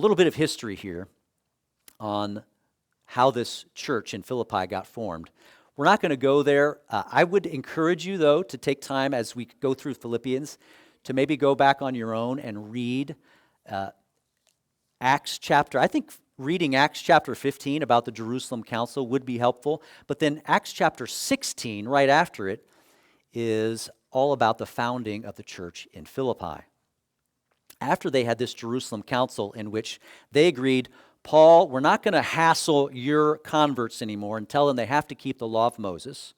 little bit of history here on how this church in Philippi got formed. We're not going to go there. I would encourage you, though, to take time as we go through Philippians to maybe go back on your own and read Acts chapter. I think reading Acts chapter 15 about the Jerusalem Council would be helpful. But then Acts chapter 16, right after it, is all about the founding of the church in Philippi. After they had this Jerusalem Council in which they agreed, Paul, we're not going to hassle your converts anymore and tell them they have to keep the law of Moses.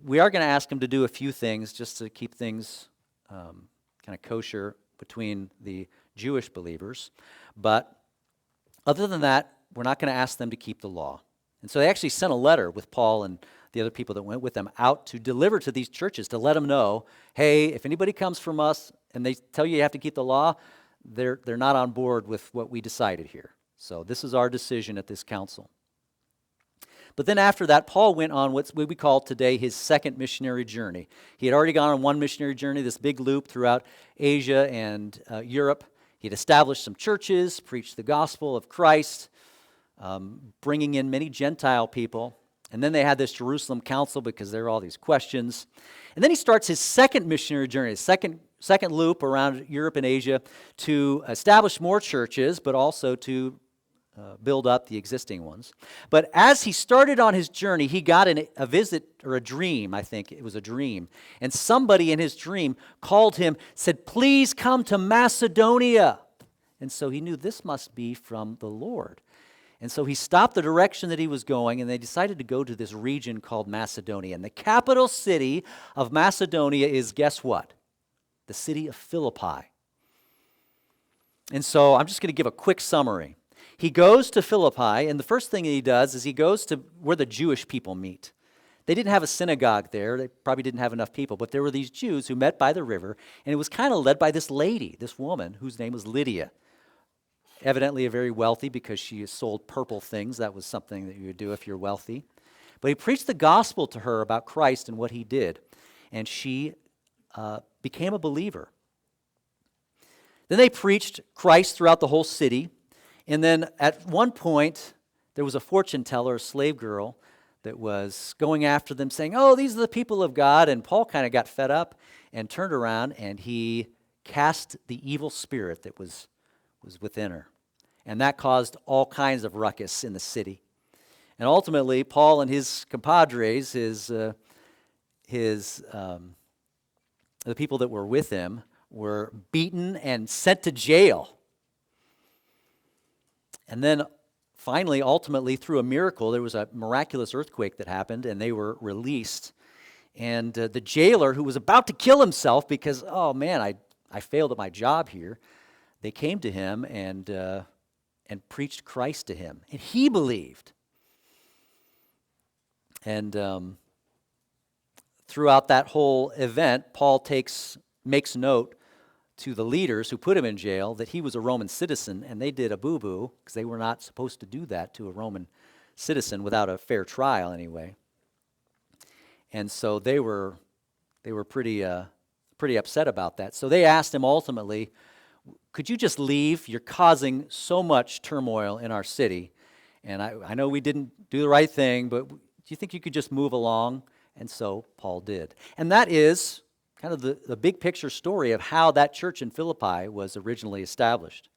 We are going to ask them to do a few things just to keep things kind of kosher between the Jewish believers. But other than that, we're not going to ask them to keep the law. And so they actually sent a letter with Paul and the other people that went with them out to deliver to these churches to let them know, hey, if anybody comes from us and they tell you have to keep the law, they're not on board with what we decided here. So this is our decision at this council. But then after that, Paul went on what we call today his second missionary journey. He had already gone on one missionary journey, this big loop throughout Asia and Europe. He had established some churches, preached the gospel of Christ, bringing in many Gentile people. And then they had this Jerusalem council because there were all these questions. And then he starts his second missionary journey, his second loop around Europe and Asia to establish more churches, but also to build up the existing ones. But as he started on his journey, he got a visit or a dream, I think it was a dream. And somebody in his dream called him, said, please come to Macedonia. And so he knew this must be from the Lord. And so he stopped the direction that he was going, and they decided to go to this region called Macedonia. And the capital city of Macedonia is, guess what? The city of Philippi. And so I'm just going to give a quick summary. He goes to Philippi, and the first thing that he does is he goes to where the Jewish people meet. They didn't have a synagogue there. They probably didn't have enough people, but there were these Jews who met by the river, and it was kind of led by this lady, this woman, whose name was Lydia. Evidently very wealthy because she sold purple things. That was something that you would do if you're wealthy. But he preached the gospel to her about Christ and what he did, and she became a believer. Then they preached Christ throughout the whole city, and then at one point, there was a fortune teller, a slave girl, that was going after them saying, oh, these are the people of God, and Paul kind of got fed up and turned around, and he cast the evil spirit that was within her. And that caused all kinds of ruckus in the city. And ultimately, Paul and his compadres, the people that were with him, were beaten and sent to jail. And then finally, ultimately, through a miracle, there was a miraculous earthquake that happened, and they were released. And the jailer, who was about to kill himself because, oh man, I failed at my job here, they came to him and preached Christ to him, and he believed. And throughout that whole event, Paul makes note to the leaders who put him in jail that he was a Roman citizen, and they did a boo-boo because they were not supposed to do that to a Roman citizen without a fair trial anyway. And so they were pretty upset about that. So they asked him ultimately, could you just leave? You're causing so much turmoil in our city. And I know we didn't do the right thing, but do you think you could just move along? And so Paul did. And that is kind of the big picture story of how that church in Philippi was originally established.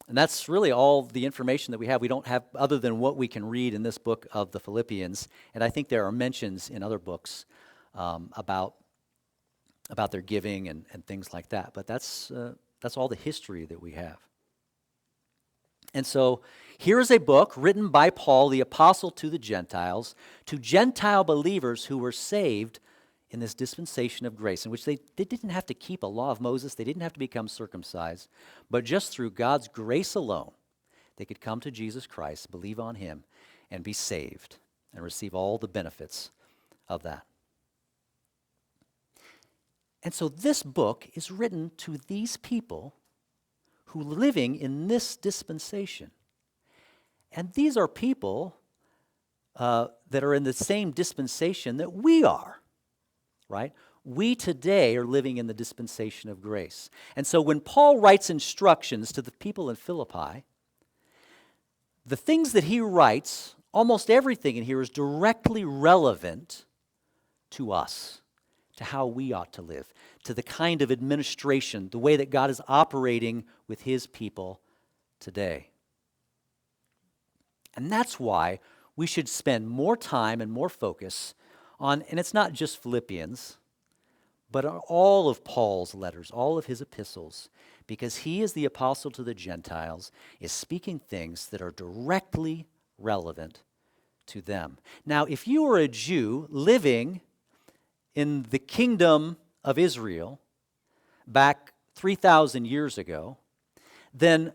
And that's really all the information that we have. We don't have other than what we can read in this book of the Philippians. And I think there are mentions in other books about their giving and things like that. But that's all the history that we have. And so here is a book written by Paul, the apostle to the Gentiles, to Gentile believers who were saved in this dispensation of grace, in which they didn't have to keep a law of Moses, they didn't have to become circumcised, but just through God's grace alone, they could come to Jesus Christ, believe on him, and be saved and receive all the benefits of that. And so this book is written to these people who are living in this dispensation. And these are people that are in the same dispensation that we are, right? we today are living in the dispensation of grace. And so when Paul writes instructions to the people in Philippi, the things that he writes, almost everything in here is directly relevant to us, to how we ought to live, to the kind of administration, the way that God is operating with his people today. And that's why we should spend more time and more focus on, and it's not just Philippians, but on all of Paul's letters, all of his epistles, because he is the apostle to the Gentiles, is speaking things that are directly relevant to them. Now, if you were a Jew living in the kingdom of Israel back 3,000 years ago, then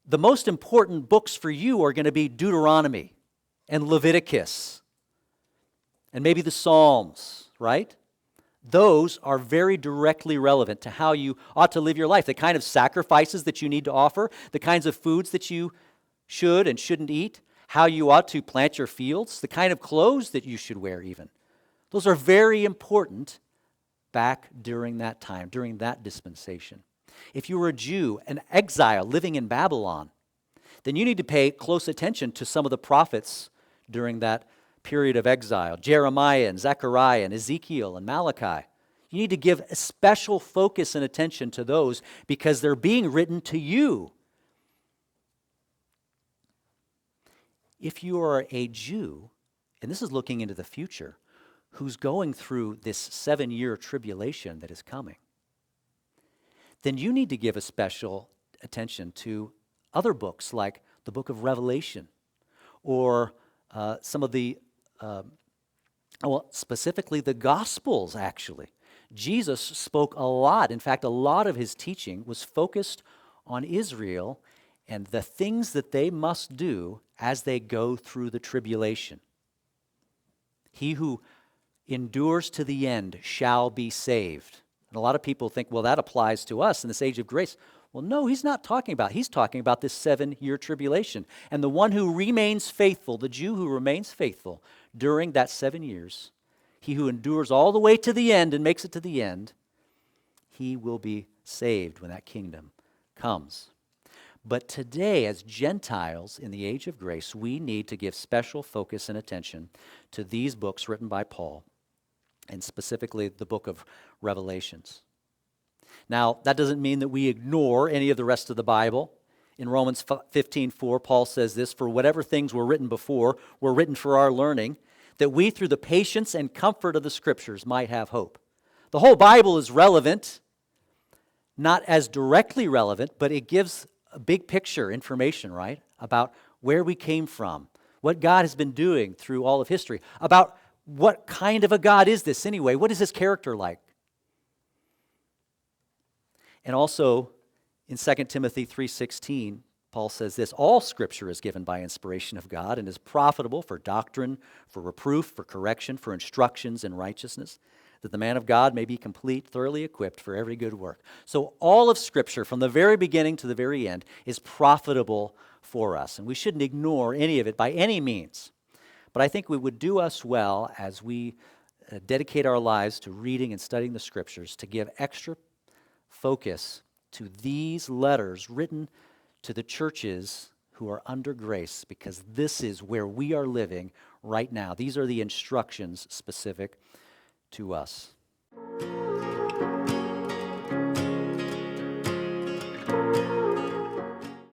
the most important books for you are going to be Deuteronomy and Leviticus and maybe the Psalms, right? Those are very directly relevant to how you ought to live your life, the kind of sacrifices that you need to offer, the kinds of foods that you should and shouldn't eat, how you ought to plant your fields, the kind of clothes that you should wear even. Those are very important back during that time, during that dispensation. If you were a Jew, an exile living in Babylon, then you need to pay close attention to some of the prophets during that period of exile. Jeremiah and Zechariah and Ezekiel and Malachi. You need to give a special focus and attention to those because they're being written to you. If you are a Jew, and this is looking into the future, who's going through this 7-year tribulation that is coming, then you need to give a special attention to other books like the book of Revelation or some of the, specifically the Gospels, actually. Jesus spoke a lot. In fact, a lot of his teaching was focused on Israel and the things that they must do as they go through the tribulation. He who endures to the end shall be saved. And a lot of people think, well, that applies to us in this age of grace. Well, no, he's not talking about. He's talking about this 7-year tribulation. And the one who remains faithful, the Jew who remains faithful during that 7 years, he who endures all the way to the end and makes it to the end, he will be saved when that kingdom comes. But today, as Gentiles in the age of grace, we need to give special focus and attention to these books written by Paul, and specifically the book of Revelations. Now, that doesn't mean that we ignore any of the rest of the Bible. In Romans 15:4, Paul says this, "For whatever things were written before were written for our learning, that we through the patience and comfort of the Scriptures might have hope." The whole Bible is relevant, not as directly relevant, but it gives a big picture information, right, about where we came from, what God has been doing through all of history, about what kind of a God is this anyway? What is his character like? And also, in 2 Timothy 3:16, Paul says this, "All Scripture is given by inspiration of God and is profitable for doctrine, for reproof, for correction, for instructions in righteousness, that the man of God may be complete, thoroughly equipped for every good work." So all of Scripture, from the very beginning to the very end, is profitable for us, and we shouldn't ignore any of it by any means. But I think it would do us well as we dedicate our lives to reading and studying the Scriptures to give extra focus to these letters written to the churches who are under grace, because this is where we are living right now. These are the instructions specific to us.